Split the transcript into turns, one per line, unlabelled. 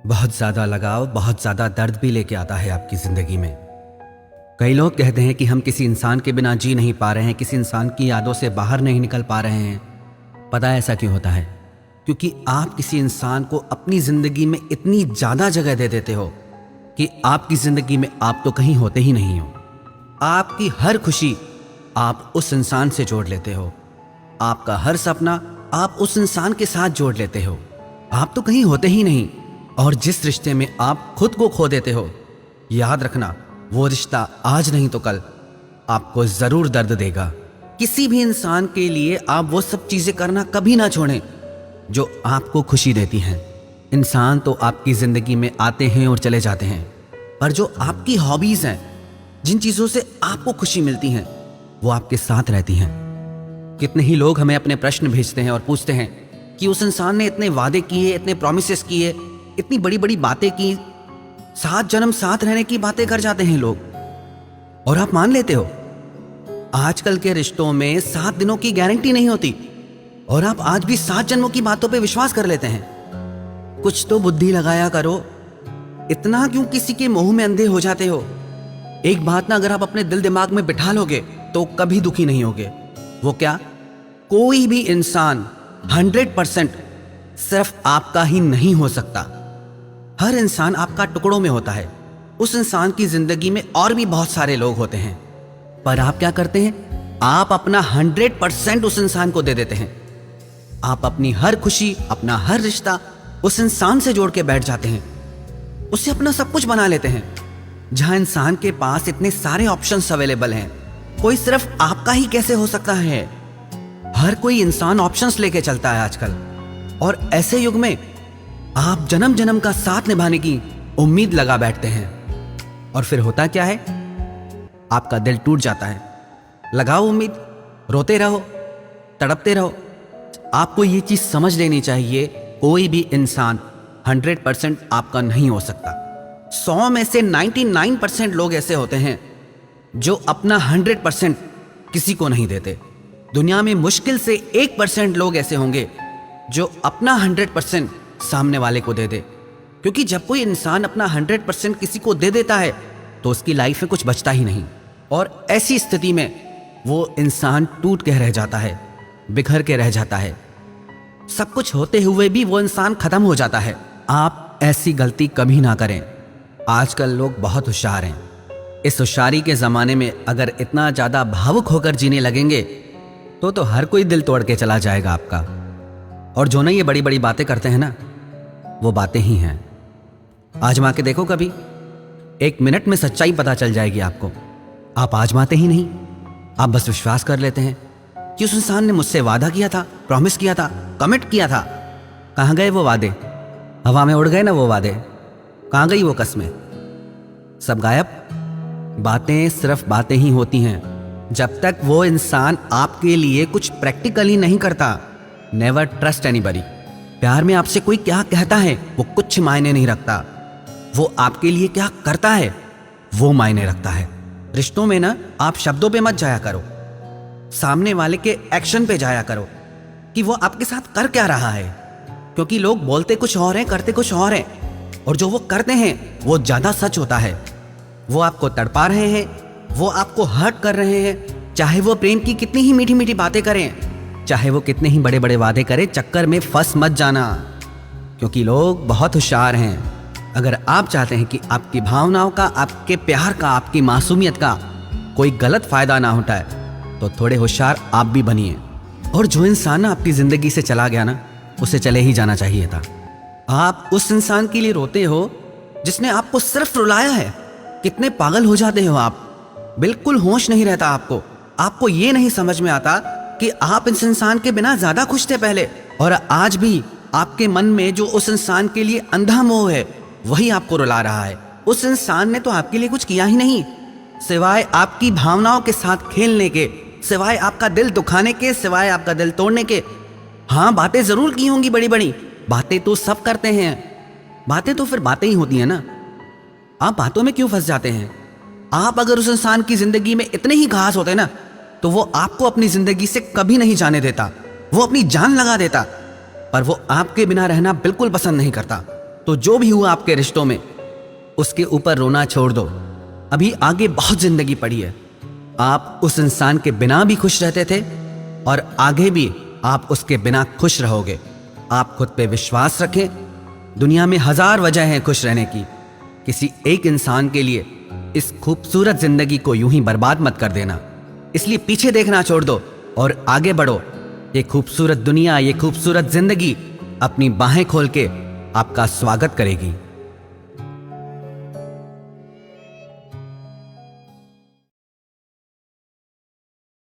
बहुत ज़्यादा लगाव बहुत ज़्यादा दर्द भी लेके आता है आपकी ज़िंदगी में। कई लोग कहते हैं कि हम किसी इंसान के बिना जी नहीं पा रहे हैं, किसी इंसान की यादों से बाहर नहीं निकल पा रहे हैं। पता है ऐसा क्यों होता है? क्योंकि आप किसी इंसान को अपनी ज़िंदगी में इतनी ज़्यादा जगह दे देते हो कि आपकी ज़िंदगी में आप तो कहीं होते ही नहीं हो। आपकी हर खुशी आप उस इंसान से जोड़ लेते हो, आपका हर सपना आप उस इंसान के साथ जोड़ लेते हो। आप तो कहीं होते ही नहीं, और जिस रिश्ते में आप खुद को खो देते हो, याद रखना वो रिश्ता आज नहीं तो कल आपको ज़रूर दर्द देगा। किसी भी इंसान के लिए आप वो सब चीज़ें करना कभी ना छोड़ें जो आपको खुशी देती हैं। इंसान तो आपकी ज़िंदगी में आते हैं और चले जाते हैं, पर जो आपकी हॉबीज़ हैं, जिन चीज़ों से आपको खुशी मिलती हैं, वो आपके साथ रहती हैं। कितने ही लोग हमें अपने प्रश्न भेजते हैं और पूछते हैं कि उस इंसान ने इतने वादे किए, इतने प्रॉमिसेस किए, इतनी बड़ी बड़ी बातें की, 7 जन्म साथ रहने की बातें कर जाते हैं लोग, और आप मान लेते हो। आजकल के रिश्तों में 7 दिनों की गारंटी नहीं होती, और आप आज भी 7 जन्मों की बातों पे विश्वास कर लेते हैं। कुछ तो बुद्धि लगाया करो। इतना क्यों किसी के मोह में अंधे हो जाते हो? एक बात ना अगर आप अपने दिल दिमाग में बिठा लोगे तो कभी दुखी नहीं होगे। वो क्या? कोई भी इंसान 100% सिर्फ आपका ही नहीं हो सकता। हर इंसान आपका टुकड़ों में होता है। उस इंसान की जिंदगी में और भी बहुत सारे लोग होते हैं, पर आप क्या करते हैं? आप अपना 100% उस इंसान को दे देते हैं। आप अपनी हर खुशी, अपना हर रिश्ता उस इंसान से जोड़ के बैठ जाते हैं, उसे अपना सब कुछ बना लेते हैं। जहां इंसान के पास इतने सारे ऑप्शंस अवेलेबल हैं, कोई सिर्फ आपका ही कैसे हो सकता है? हर कोई इंसान ऑप्शंस लेके चलता है आजकल, और ऐसे युग में आप जन्म जन्म का साथ निभाने की उम्मीद लगा बैठते हैं, और फिर होता क्या है? आपका दिल टूट जाता है। लगाओ उम्मीद, रोते रहो, तड़पते रहो। आपको ये चीज समझ लेनी चाहिए, कोई भी इंसान 100% आपका नहीं हो सकता। 100 में से 99% लोग ऐसे होते हैं जो अपना 100% किसी को नहीं देते। दुनिया में मुश्किल से 1% लोग ऐसे होंगे जो अपना 100% सामने वाले को दे दे। क्योंकि जब कोई इंसान अपना 100% किसी को दे देता है तो उसकी लाइफ में कुछ बचता ही नहीं, और ऐसी स्थिति में वो इंसान टूट के रह जाता है, बिखर के रह जाता है। सब कुछ होते हुए भी वो इंसान खत्म हो जाता है। आप ऐसी गलती कभी ना करें। आजकल लोग बहुत होशियार हैं। इस होशियारी के ज़माने में अगर इतना ज़्यादा भावुक होकर जीने लगेंगे तो हर कोई दिल तोड़ के चला जाएगा आपका। और जो ना ये बड़ी बड़ी बातें करते हैं ना, वो बातें ही हैं। आजमा के देखो कभी, 1 मिनट में सच्चाई पता चल जाएगी आपको। आप आजमाते ही नहीं, आप बस विश्वास कर लेते हैं कि उस इंसान ने मुझसे वादा किया था, प्रॉमिस किया था, कमिट किया था। कहाँ गए वो वादे? हवा में उड़ गए ना वो वादे। कहाँ गई वो कस्में? सब गायब। बातें सिर्फ बातें ही होती हैं जब तक वो इंसान आपके लिए कुछ प्रैक्टिकली नहीं करता। Never trust anybody. प्यार में आपसे कोई क्या कहता है वो कुछ मायने नहीं रखता, वो आपके लिए क्या करता है वो मायने रखता है। रिश्तों में ना आप शब्दों पे मत जाया करो, सामने वाले के एक्शन पे जाया करो कि वो आपके साथ कर क्या रहा है। क्योंकि लोग बोलते कुछ और हैं, करते कुछ और हैं, और जो वो करते हैं वो ज्यादा सच होता है। वो आपको तड़पा रहे हैं, वो आपको हर्ट कर रहे हैं। चाहे वो प्रेम की कितनी ही मीठी मीठी बातें करें, चाहे वो कितने ही बड़े बड़े वादे करें, चक्कर में फंस मत जाना। क्योंकि लोग बहुत होशियार हैं। अगर आप चाहते हैं कि आपकी भावनाओं का, आपके प्यार का, आपकी मासूमियत का कोई गलत फायदा ना उठाए, तो थोड़े होशियार आप भी बनिए। और जो इंसान आपकी जिंदगी से चला गया ना, उसे चले ही जाना चाहिए था। आप उस इंसान के लिए रोते हो जिसने आपको सिर्फ रुलाया है। कितने पागल हो जाते हो आप, बिल्कुल होश नहीं रहता आपको। आपको ये नहीं समझ में आता कि आप इस इंसान के बिना ज्यादा खुश थे पहले, और आज भी आपके मन में जो उस इंसान के लिए अंधा मोह है वही आपको रुला रहा है। उस इंसान ने तो आपके लिए कुछ किया ही नहीं, सिवाय आपकी भावनाओं के साथ खेलने के, सिवाय आपका दिल दुखाने के, सिवाय आपका दिल तोड़ने के। हाँ, बातें जरूर की होंगी बड़ी बड़ी, बातें तो सब करते हैं। बातें तो फिर बातें ही होती हैं ना। आप बातों में क्यों फंस जाते हैं? आप अगर उस इंसान की जिंदगी में इतने ही खास होते ना, तो वो आपको अपनी जिंदगी से कभी नहीं जाने देता, वो अपनी जान लगा देता। पर वो आपके बिना रहना बिल्कुल पसंद नहीं करता। तो जो भी हुआ आपके रिश्तों में, उसके ऊपर रोना छोड़ दो। अभी आगे बहुत जिंदगी पड़ी है। आप उस इंसान के बिना भी खुश रहते थे और आगे भी आप उसके बिना खुश रहोगे। आप खुद पे विश्वास रखें। दुनिया में हजार वजह है खुश रहने की। किसी एक इंसान के लिए इस खूबसूरत जिंदगी को यूं ही बर्बाद मत कर देना। इसलिए पीछे देखना छोड़ दो और आगे बढ़ो। ये खूबसूरत दुनिया, ये खूबसूरत जिंदगी अपनी बाहें खोल के आपका स्वागत करेगी।